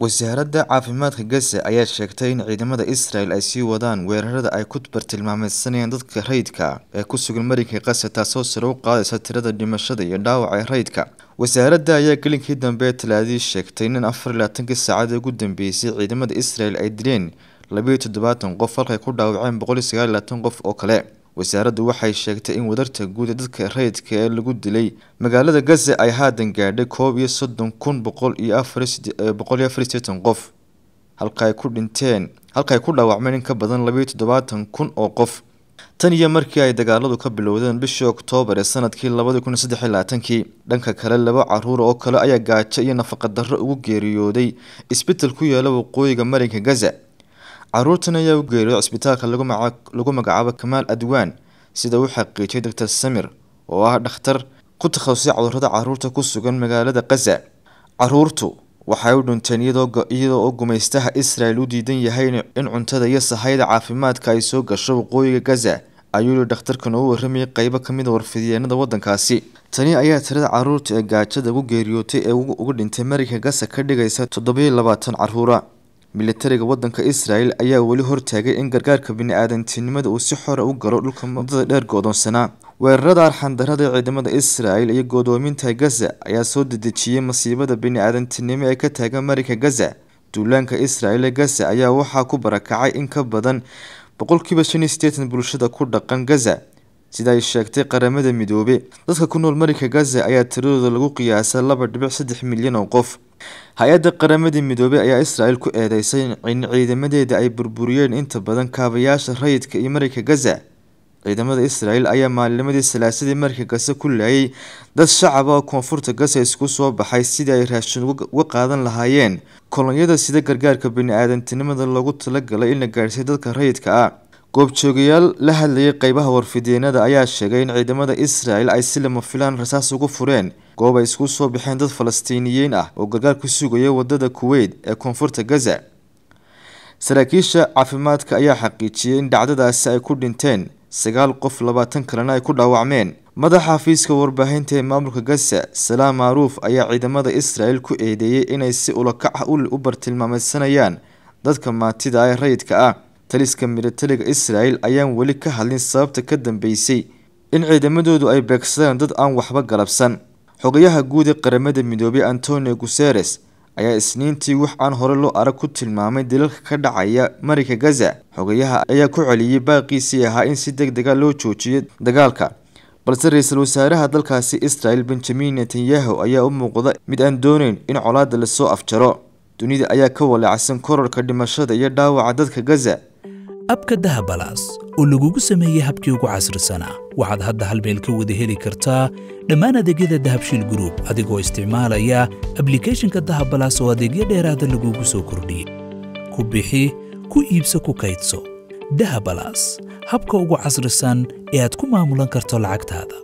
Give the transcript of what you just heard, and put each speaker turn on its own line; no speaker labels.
wasaaradda caafimaadka Gaza ayaa sheegtay in ciidamada Israel ay sii wadaan weerarada ay ku bartilmaameedsanayaan dadka rayidka ee ku sugan marinka Gaza taasoo sare u qaadaysa tirada dhimashada iyo dhaawaca ee rayidka. wasaaradda ayaa galinkii dambe Talaadii sheegtay in 24 saacadood ugu dambeysay ciidamada Israel ay dileen 72 qof halka ay ku dhaawaceen 129 qof oo kale. wasaaraddu waxay sheegtay in wadarta guud ee dadka rayidka ee lagu dilay magaalada Gaza ay haatan gaadhay 134 qof halka ay ku dhaawacmeen in ka badan 72,000 oo qof. tan iyo markii ay dagaaladu ka bilowdeen bishii Oktoobar ee sanadkii 2023 dhanka kale laba caruur oo kale ayaa gaajo iyo nafaqa darro ugu geeriyooday isbitaal ku yaala waqooyiga marinka Gaza. caruurtan ayaa u geeriyooday isbitaalka lagu magacaabo Kamal Adwan sida uu xaqiijiyay Dr. Samir oo ah dhakhtar ku takhasusay cudurrada caruurta ku sugan magaalada Gaza. caruurtu waxay u dhinteen iyadoo gumeystaha Israel u diidan yahay in cuntada iyo sahayda caafimaadka ay soo gasho waqooyiga Gaza ayuu dhakhtarkan u warramay qaybo kamid ah warfidiyeenada wadankaasi. tani ayaa tirada caruurta ee gaajada ugu geeriyootay ee ugu dhintay marinka Gaza ka dhigaysa 27 caruura. militariga wadanka Israel ayaa wali hortaagay in gargaarka bini'aadantinimada uu si xor ah u galo dhulka muddada dheer go'doonsanaa. weerarada arxan-darrada ee ciidamada Israel iyo godoominta Gaza ayaa soo dedejiyay masiibada bini'aadantinimo ee ka taagan marinka Gaza. duulaanka Israel ee Gaza ayaa waxaa ku barakacay in ka badan 85% bulshada ku dhaqan Gaza sida ay sheegtay qaramada midoobay. dadka ku nool marinka Gaza ayaa tiradooda lagu qiyaasay 2.3 milyan oo qof. hay-adda qaramada midoobay ayaa Israel ku eedeysay in ciidamadeeda ay burburiyeen inta badan kaabayaasha rayidka iyo marinka Gaza. ciidamada Israel ayaa maalimadii Salaasadii marinka Gaza ku laayay dad shacab ah oo koonfurta Gaza isku soo baxay sidii ay raashin uga qaadan lahaayeen kolonyada sida gargaarka bini'aadantinimada loogu talagalay in la gaarsiiyo dadka rayidka ah. goobjoogayaal la hadlayay qaybaha warfideenada ayaa sheegay in ciidamada Israel ay si lama filaan rasaas ugu fureen goob ay isku soo baxeen dad Falastiiniyiin ah oo gargaar ku sugaya wadada Kuwait ee koonfurta Gaza. saraakiisha caafimaadka ayaa xaqiijiyay in dhacdadaasi ay ku dhinteen 9 qof 20 kalena ay ku dhaawacmeen. madaxa xafiiska warbaahinta ee maamulka Gaza Salaam Maaruuf ayaa ciidamada Israel ku eedeeyay inay si ulakac ah u bartilmaameedsanayaan dadka maatida ah ee rayidka ah. taliska militariga Israel ayaan wali ka hadlin sababta ka dambeysay in ciidamadoodu ay beegsadaan dad aan waxba galabsan. xogayaha guud ee qaramada midoobay Antonio Guterres ayaa isniintii wax aan hore loo arag ku tilmaamay dilalka ka dhacaya marinka Gaza. xogayaha ayaa ku celiyay baaqiisii ahaa in si degdeg ah loo joojiyo dagaalka, balse ra'iisul wasaaraha dalkaasi Israel Benjamin Netanyahu ayaa u muuqda mid aan doonayn in colaadda la soo afjaro. dunida ayaa ka walaacsan kororka dhimashada iyo dhaawaca dadka Gaza.
abka Dahabalaas oo lagugu sameeyay habkii ugu casrisanaa waxaad hadda hal meel ka wada heli kartaa dhammaan adeegyada Dahabshiil Group adigoo isticmaalaya applicationka Dahabalaas oo adeegyo dheeraad ah lagugu soo kordhiyay. ku bixi, ku iibso, ku kaydso. Dahabalaas habka ugu casrisan ee aad ku maamulan karto lacagtaada.